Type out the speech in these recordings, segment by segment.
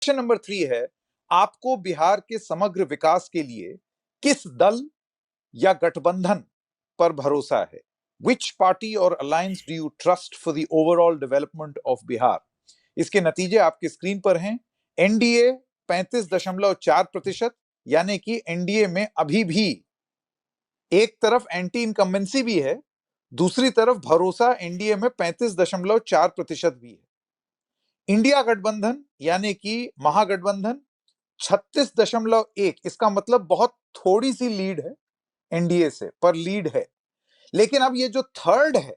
Question number 3 है, आपको बिहार के समग्र विकास के लिए किस दल या गठबंधन पर भरोसा है? Which party or alliance do you trust for the overall development of Bihar? इसके नतीजे आपके स्क्रीन पर हैं। एनडीए 35.4%, यानी कि एनडीए में अभी भी एक तरफ एंटी इनकम्बेंसी भी है, दूसरी तरफ भरोसा एनडीए में 35.4% भी है। इंडिया गठबंधन यानी कि महागठबंधन 36.1, इसका मतलब बहुत थोड़ी सी लीड है एनडीए से, पर लीड है। लेकिन अब ये जो थर्ड है,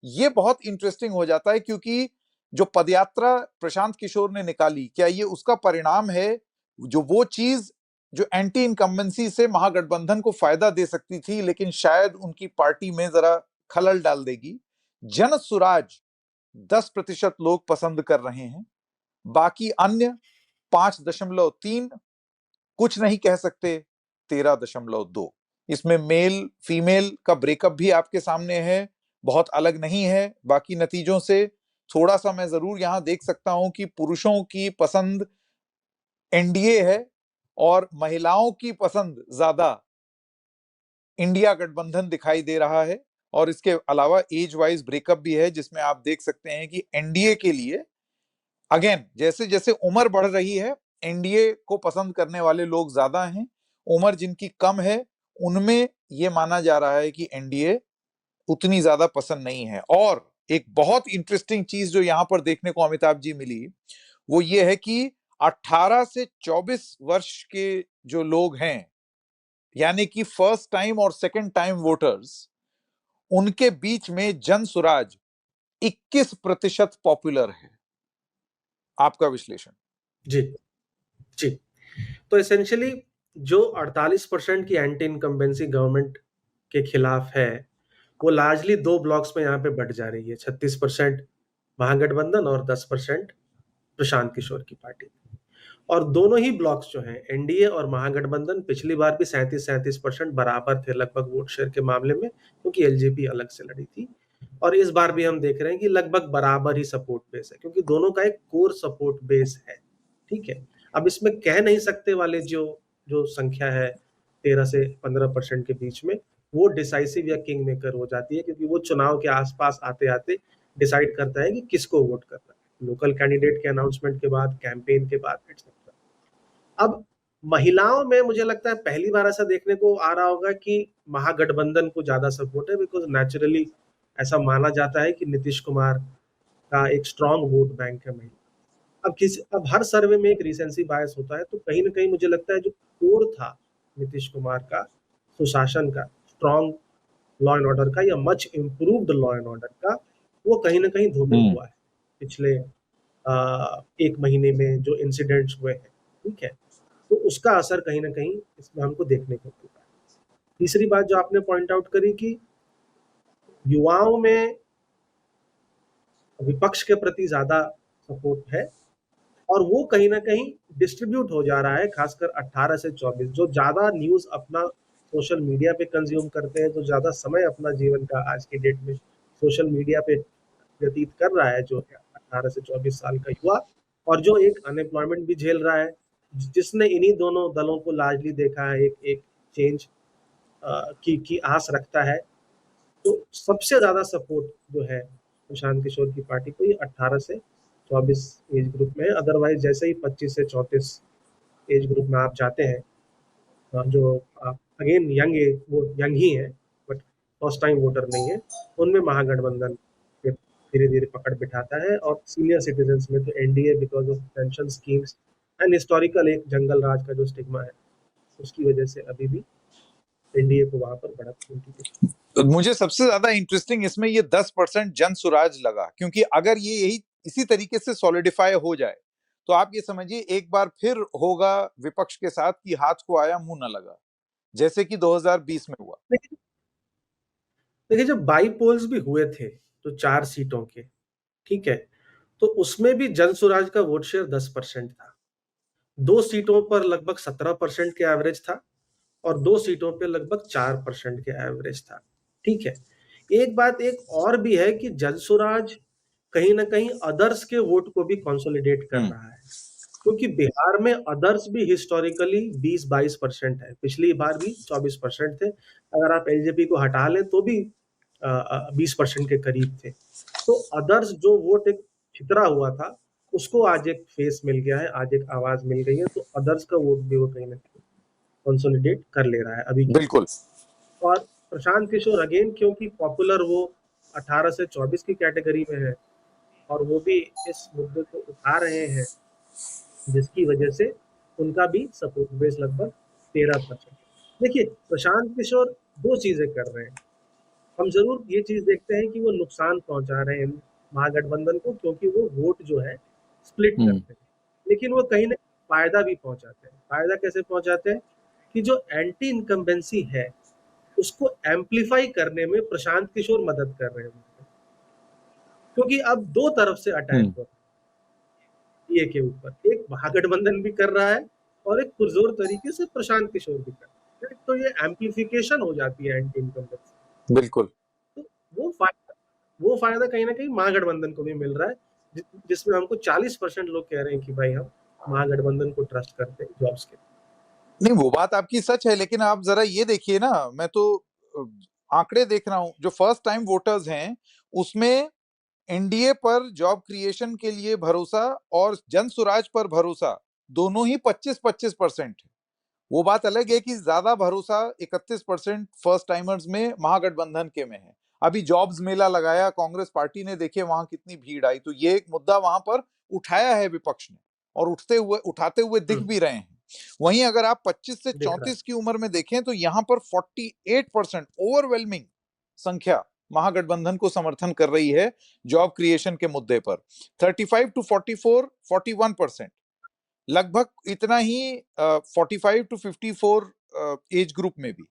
ये बहुत इंटरेस्टिंग हो जाता है, क्योंकि जो पदयात्रा प्रशांत किशोर ने निकाली, क्या ये उसका परिणाम है? जो वो चीज जो एंटी इनकम्बेंसी से महागठबंधन को फायदा दे सकती थी, लेकिन शायद उनकी पार्टी में जरा खलल डाल देगी। जन सुराज 10% लोग पसंद कर रहे हैं, बाकी अन्य 5.3, कुछ नहीं कह सकते 13.2। इसमें मेल फीमेल का ब्रेकअप भी आपके सामने है, बहुत अलग नहीं है बाकी नतीजों से। थोड़ा सा मैं जरूर यहां देख सकता हूं कि पुरुषों की पसंद एनडीए है और महिलाओं की पसंद ज्यादा इंडिया गठबंधन दिखाई दे रहा है। और इसके अलावा एज वाइज ब्रेकअप भी है, जिसमें आप देख सकते हैं कि एनडीए के लिए अगेन जैसे जैसे उम्र बढ़ रही है, एनडीए को पसंद करने वाले लोग ज्यादा हैं। उम्र जिनकी कम है उनमें यह माना जा रहा है कि एनडीए उतनी ज्यादा पसंद नहीं है। और एक बहुत इंटरेस्टिंग चीज जो यहां पर देखने को अमिताभ जी मिली, वो ये है कि 18 से 24 वर्ष के जो लोग हैं, यानी कि फर्स्ट टाइम और सेकंड टाइम वोटर्स, उनके बीच में जन सुराज 21% पॉपुलर है। आपका विश्लेषण? जी जी, तो एसेंशियली जो 48% की एंटी इनकम्बेंसी गवर्नमेंट के खिलाफ है, वो लार्जली दो ब्लॉक्स में यहाँ पे बढ़ जा रही है। 36% महागठबंधन और 10% प्रशांत किशोर की पार्टी। और दोनों ही ब्लॉक्स जो हैं, एनडीए और महागठबंधन, पिछली बार भी 37% बराबर थे लगभग वोट शेयर के मामले में, क्योंकि एलजेपी अलग से लड़ी थी। और इस बार भी हम देख रहे हैं कि लगभग बराबर ही सपोर्ट बेस है, क्योंकि दोनों का एक कोर सपोर्ट बेस है। ठीक है, अब इसमें कह नहीं सकते वाले जो जो संख्या है 13 से 15% के बीच में, वो डिसाइसिव या किंग मेकर हो जाती है, क्योंकि वो चुनाव के आसपास आते आते डिसाइड करता है कि किसको वोट करना है, लोकल कैंडिडेट के अनाउंसमेंट के बाद, कैंपेन के बाद, एटसेट्रा। अब महिलाओं में मुझे लगता है पहली बार ऐसा देखने को आ रहा होगा कि महागठबंधन को ज्यादा सपोर्ट है, बिकॉज नेचुरली ऐसा माना जाता है कि नीतीश कुमार का एक स्ट्रॉन्ग वोट बैंक है महिला। अब हर सर्वे में एक रिसेंसी बायस होता है, तो कहीं ना कहीं मुझे लगता है जो कोर था नीतीश कुमार का, सुशासन का, स्ट्रॉन्ग लॉ एंड ऑर्डर का, या much improved law and order का, वो कहीं ना कहीं धूमिल हुआ है पिछले एक महीने में जो इंसिडेंट्स हुए हैं। ठीक है, तो उसका असर कहीं ना कहीं इसमें हमको देखने को मिलता है। तीसरी बात जो आपने पॉइंट आउट करी कि युवाओं में विपक्ष के प्रति ज्यादा सपोर्ट है, और वो कहीं ना कहीं डिस्ट्रीब्यूट हो जा रहा है, खासकर 18 से 24, जो ज्यादा न्यूज अपना सोशल मीडिया पे कंज्यूम करते हैं, जो ज्यादा समय अपना जीवन का आज की डेट में सोशल मीडिया पे व्यतीत कर रहा है, जो 18 से 24 साल का युवा, और जो एक अनएम्प्लॉयमेंट भी झेल रहा है, जिसने इन्हीं दोनों दलों को लार्जली देखा है, एक चेंज की आस रखता है। तो सबसे ज्यादा सपोर्ट जो है प्रशांत किशोर की पार्टी को, ये 18 से 24 एज ग्रुप में है। अदरवाइज जैसे ही 25 से 34 एज ग्रुप में आप जाते हैं, जो अगेन यंग एज, वो यंग ही है बट फर्स्ट टाइम वोटर नहीं है, उनमें महागठबंधन धीरे धीरे पकड़ बिठाता है। और सीनियर सिटीजन्स में तो NDA, because of pension schemes and historical एक जंगल राज का जो स्टिग्मा है, उसकी वजह से अभी भी एनडीए को वहां पर बढ़त मिलती है। मुझे सबसे ज्यादा इंटरेस्टिंग इसमें ये 10% जन सुराज लगा, क्योंकि अगर ये यही इसी तरीके से सॉलिडिफाई हो जाए, तो आप ये समझिए एक बार फिर होगा विपक्ष के साथ कि हाथ को आया मुंह न लगा, जैसे कि 2020 में हुआ। देखिए, जब बाई पोल्स भी हुए थे तो 4 सीटों के, ठीक है, तो उसमें भी जन सुराज का वोट शेयर 10% था। 2 सीटों पर लगभग 17% के एवरेज था, और 2 सीटों पे लगभग 4% के एवरेज था। ठीक है, एक बात एक और भी है कि जन सुराज कहीं ना कहीं अदर्स के वोट को भी कंसोलिडेट कर रहा है। क्योंकि बिहार में अदर्स भी हिस्टोरिकली 20-22% है, पिछली बार भी 24% थे, अगर आप एलजेपी को हटा लें तो भी 20% के करीब थे। तो अदर्स जो वोट एक छितरा हुआ था, उसको आज एक फेस मिल गया है, आज एक आवाज मिल गई है, तो अदर्स का वोट भी वो कहीं ना कहीं कंसोलिडेट कर ले रहा है अभी के लिए। बिल्कुल। और प्रशांत किशोर अगेन, क्योंकि पॉपुलर वो 18 से 24 की कैटेगरी में है और वो भी इस मुद्दे को उठा रहे हैं, जिसकी वजह से उनका भी सपोर्ट बेस लगभग 13%। देखिए, प्रशांत किशोर दो चीजें कर रहे हैं। हम जरूर ये चीज देखते हैं कि वो नुकसान पहुंचा रहे हैं महागठबंधन को, क्योंकि वो वोट जो है स्प्लिट हम्म। करते हैं, लेकिन वो कहीं ना कहीं फायदा भी पहुंचाते हैं। फायदा कैसे पहुंचाते हैं कि जो एंटी इनकम्बेंसी है उसको एम्पलीफाई करने में प्रशांत किशोर मदद कर रहे हैं, क्योंकि अब दो तरफ से अटैक हम्म। हो रहा है ये के ऊपर, एक महागठबंधन भी कर रहा है और एक पुरजोर तरीके से प्रशांत किशोर भी कर रहा है, तो ये एम्पलीफिकेशन हो जाती है एंटी इनकम्बेंसी। बिल्कुल। तो वो फायदा कहीं ना कहीं महागठबंधन को भी मिल रहा है, जिसमें हमको 40% लोग कह रहे हैं कि भाई हम महागठबंधन को ट्रस्ट करते हैं जॉब्स के। नहीं, वो बात आपकी सच है, लेकिन आप जरा ये देखिए ना, मैं तो आंकड़े देख रहा हूं, जो फर्स्ट टाइम वोटर्स हैं उसमें एनडीए पर जॉब क्रिएशन के लिए भरोसा और जन सुराज पर भरोसा दोनों ही 25-25% है। वो बात अलग है कि ज्यादा भरोसा 31% फर्स्ट टाइमर्स में महागठबंधन के में है। अभी जॉब्स मेला लगाया कांग्रेस पार्टी ने, देखिए वहां कितनी भीड़ आई, तो ये एक मुद्दा वहां पर उठाया है विपक्ष ने और उठाते हुए दिख भी रहे हैं। वहीं अगर आप 25 से दिख रहा 34 की उम्र में देखें तो यहां पर 48% ओवरवेलमिंग संख्या महागठबंधन को समर्थन कर रही है जॉब क्रिएशन के मुद्दे पर। 35 टू 44 41%, लगभग इतना ही 45 टू 54 एज ग्रुप में भी।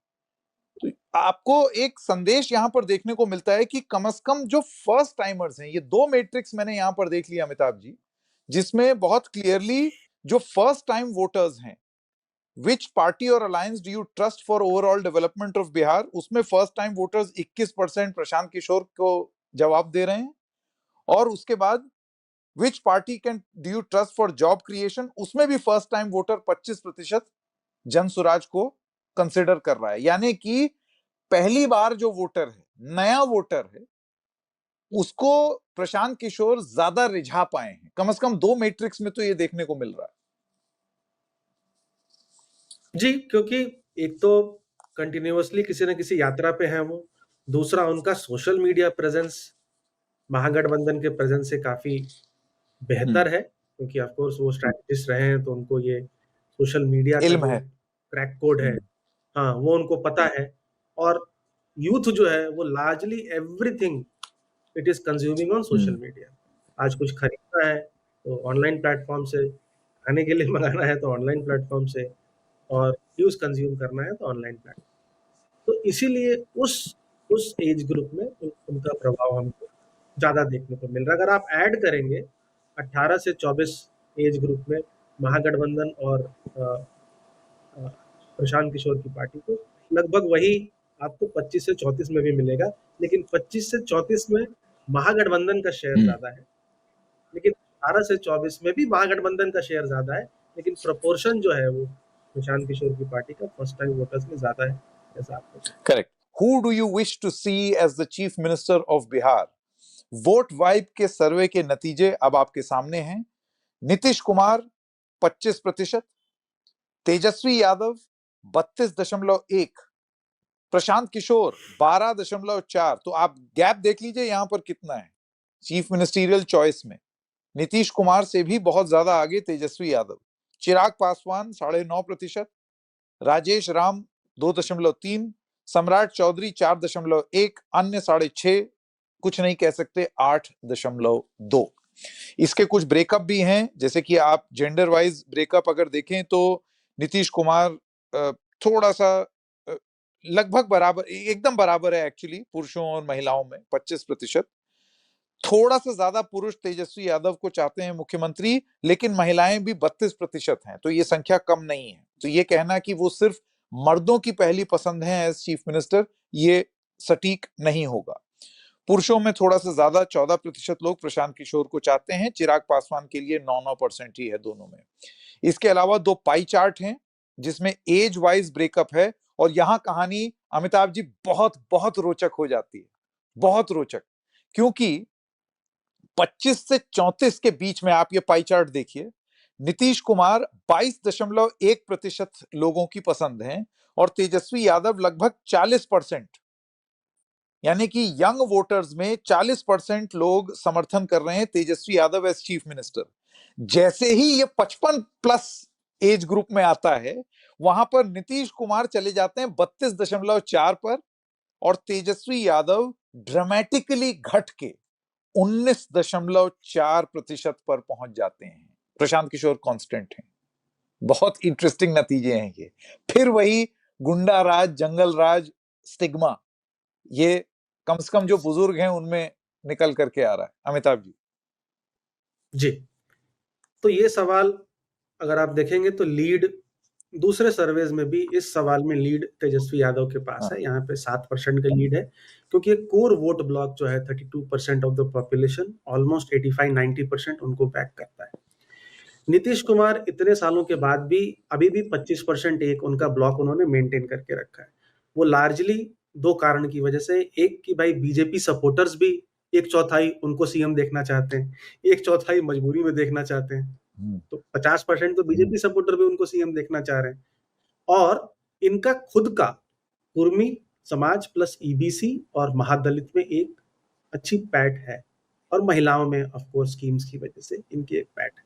तो आपको एक संदेश यहां पर देखने को मिलता है कि कम से कम जो फर्स्ट टाइमर्स हैं, ये दो मैट्रिक्स मैंने यहां पर देख लिया अमिताभ जी, जिसमें बहुत क्लियरली जो फर्स्ट टाइम वोटर्स हैं, विच पार्टी और alliance do you trust for overall development of Bihar, उसमें first time voters 21% Prashant Kishor को जवाब दे रहे हैं। और उसके बाद विच party can do you trust for job creation, उसमें भी first time voter 25% Jan Suraaj को कंसिडर कर रहा है। यानी कि पहली बार जो वोटर है, नया वोटर है, उसको प्रशांत किशोर ज्यादा रिझा पाए हैं। कम से कम दो मैट्रिक्स में तो ये देखने को मिल रहा है। जी, क्योंकि एक तो कंटिन्यूअसली किसी न किसी यात्रा पे हैं वो, दूसरा उनका सोशल मीडिया प्रेजेंस महागठबंधन के प्रेजेंस से काफी बेहतर है, क्योंकि ऑफ कोर्स वो स्ट्रैटेजिस्ट रहे हैं, तो उनको ये सोशल मीडिया का इल्म जो है। क्रैक कोड है, हाँ, वो उनको पता है। और यूथ जो है वो largely everything it is consuming on social media. आज कुछ खरीदना है तो ऑनलाइन प्लेटफॉर्म से, खाने के लिए मंगाना है तो ऑनलाइन प्लेटफॉर्म से, और न्यूज कंज्यूम करना है तो ऑनलाइन प्लेटफॉर्म। तो इसीलिए उस एज ग्रुप में उनका प्रभाव हमको ज्यादा देखने को मिल रहा है। अगर आप ऐड करेंगे 18 से 24 एज ग्रुप में महागठबंधन और प्रशांत किशोर की पार्टी को, लगभग वही आपको 25 से 34 में भी मिलेगा, लेकिन 25 से 34 में महागठबंधन का शेयर ज्यादा है, लेकिन 18 से 24 में भी महागठबंधन का शेयर ज्यादा है, लेकिन प्रोपोर्शन जो है वो प्रशांत किशोर की पार्टी का फर्स्ट टाइम वोटर्स में ज्यादा है, ऐसा आपको। Correct. Who do you wish to see as the chief minister of Bihar? Vote vibe के सर्वे के नतीजे अब आपके सामने हैं। नीतीश कुमार 25%, तेजस्वी यादव 32.1, प्रशांत किशोर 12.4। तो आप गैप देख लीजिए यहां पर कितना है चीफ मिनिस्टीरियल चॉइस में। नीतीश कुमार से भी बहुत ज्यादा आगे तेजस्वी यादव। चिराग पासवान 9.5%, राजेश राम 2.3, सम्राट चौधरी 4.1, अन्य 6.5, कुछ नहीं कह सकते 8.2। इसके कुछ ब्रेकअप भी हैं, जैसे कि आप जेंडर वाइज ब्रेकअप अगर देखें तो नीतीश कुमार थोड़ा सा लगभग बराबर, एकदम बराबर है एक्चुअली, पुरुषों और महिलाओं में 25%। थोड़ा सा ज्यादा पुरुष तेजस्वी यादव को चाहते हैं मुख्यमंत्री, लेकिन महिलाएं भी 32% हैं, तो ये संख्या कम नहीं है। तो ये कहना कि वो सिर्फ मर्दों की पहली पसंद है एज चीफ मिनिस्टर, ये सटीक नहीं होगा। पुरुषों में थोड़ा सा ज्यादा 14% लोग प्रशांत किशोर को चाहते हैं, चिराग पासवान के लिए 9% ही है दोनों में। इसके अलावा दो पाई चार्ट हैं जिसमें एज वाइज ब्रेकअप है, और यहां कहानी अमिताभ जी बहुत बहुत रोचक हो जाती है, बहुत रोचक, क्योंकि 25 से 34 के बीच में आप ये पाई चार्ट देखिए, नीतीश कुमार 22.1% लोगों की पसंद है और तेजस्वी यादव लगभग 40%। यानी कि यंग वोटर्स में 40% लोग समर्थन कर रहे हैं Tejashwi Yadav as chief minister. जैसे ही ये 55 प्लस एज ग्रुप में आता है, वहां पर नीतीश कुमार चले जाते हैं 32.4 पर, और तेजस्वी यादव ड्रामेटिकली घट के 19.4% पर पहुंच जाते हैं। प्रशांत किशोर कांस्टेंट हैं। बहुत इंटरेस्टिंग नतीजे हैं ये। फिर वही गुंडा राज, जंगल राज स्टिग्मा, ये कम से कम जो बुजुर्ग हैं उनमें निकल करके आ रहा है। अमिताभ जी। जी, तो ये सवाल अगर आप देखेंगे तो लीड दूसरे सर्वेज में भी इस सवाल में लीड तेजस्वी यादव के पास है। यहाँ पे 7% का लीड है, क्योंकि कोर वोट ब्लॉक जो है 32% ऑफ द पॉपुलेशन, ऑलमोस्ट 85-90% उनको बैक करता है। नीतीश कुमार इतने सालों के बाद भी अभी भी 25% एक उनका ब्लॉक उन्होंने मेंटेन करके रखा है। वो लार्जली दो कारण की वजह से, एक कि भाई बीजेपी सपोर्टर्स भी एक चौथाई उनको सीएम देखना चाहते हैं, एक चौथाई मजबूरी में देखना चाहते हैं। तो 50% तो बीजेपी सपोर्टर भी उनको सीएम देखना चाह रहे हैं। और इनका खुद का कुर्मी समाज प्लस ईबीसी और महादलित में एक अच्छी पैठ है, और महिलाओं में ऑफ कोर्स स्कीम्स की वजह से इनकी एक पैठ है।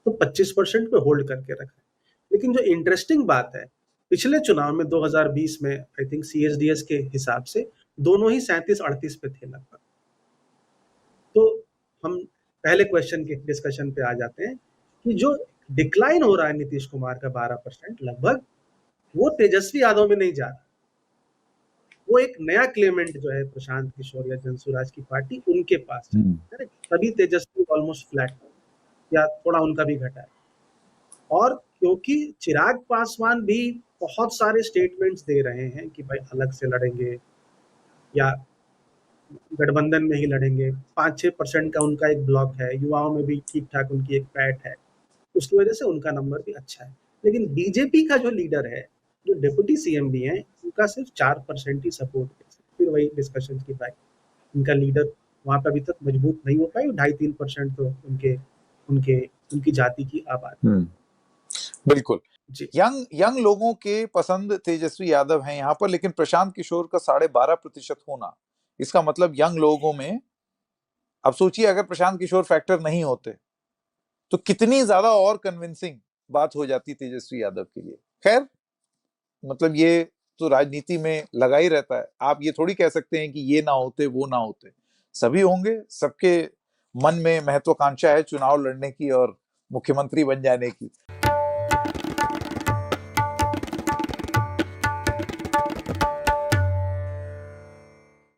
तो 25% पे होल्ड करके रखा है। लेकिन जो इंटरेस्टिंग बात है, पिछले चुनाव में 2020 में आई थिंक सीएसडीएस के हिसाब से दोनों ही 37-38 पे थे लगभग। तो हम पहले क्वेश्चन के डिस्कशन पे आ जाते हैं कि जो डिक्लाइन हो रहा है नीतीश कुमार का 12% लगभग, वो तेजस्वी यादव में नहीं जा रहा। वो एक नया क्लेमेंट जो है प्रशांत किशोर या जनसुराज की पार्टी, उनके पास है। तभी तेजस्वी ऑलमोस्ट फ्लैट या थोड़ा उनका भी घटा है। और क्योंकि चिराग पासवान भी बहुत सारे स्टेटमेंट्स दे रहे हैं कि भाई अलग से लड़ेंगे या गठबंधन में ही लड़ेंगे, 5-6% का उनका एक ब्लॉक है, युवाओं में भी ठीक ठाक उनकी एक पैठ है, उसकी वजह से उनका नंबर भी अच्छा है। लेकिन बीजेपी का जो लीडर है, जो डिप्टी सीएम भी है, उनका सिर्फ 4% ही सपोर्ट है। फिर वही डिस्कशन की भाई उनका लीडर वहां पर अभी तक मजबूत नहीं हो पाई। 2.5-3% तो उनके उनके उनकी जाति की आबादी। बिल्कुल जी, यंग लोगों के पसंद तेजस्वी यादव हैं यहाँ पर, लेकिन प्रशांत किशोर का 12.5% होना, इसका मतलब यंग लोगों में, अब सोचिए अगर प्रशांत किशोर फैक्टर नहीं होते तो कितनी ज्यादा और कन्विंसिंग बात हो जाती तेजस्वी यादव के लिए। खैर, मतलब ये तो राजनीति में लगा ही रहता है। आप ये थोड़ी कह सकते हैं कि ये ना होते वो ना होते, सभी होंगे। सबके मन में महत्वाकांक्षा है चुनाव लड़ने की और मुख्यमंत्री बन जाने की।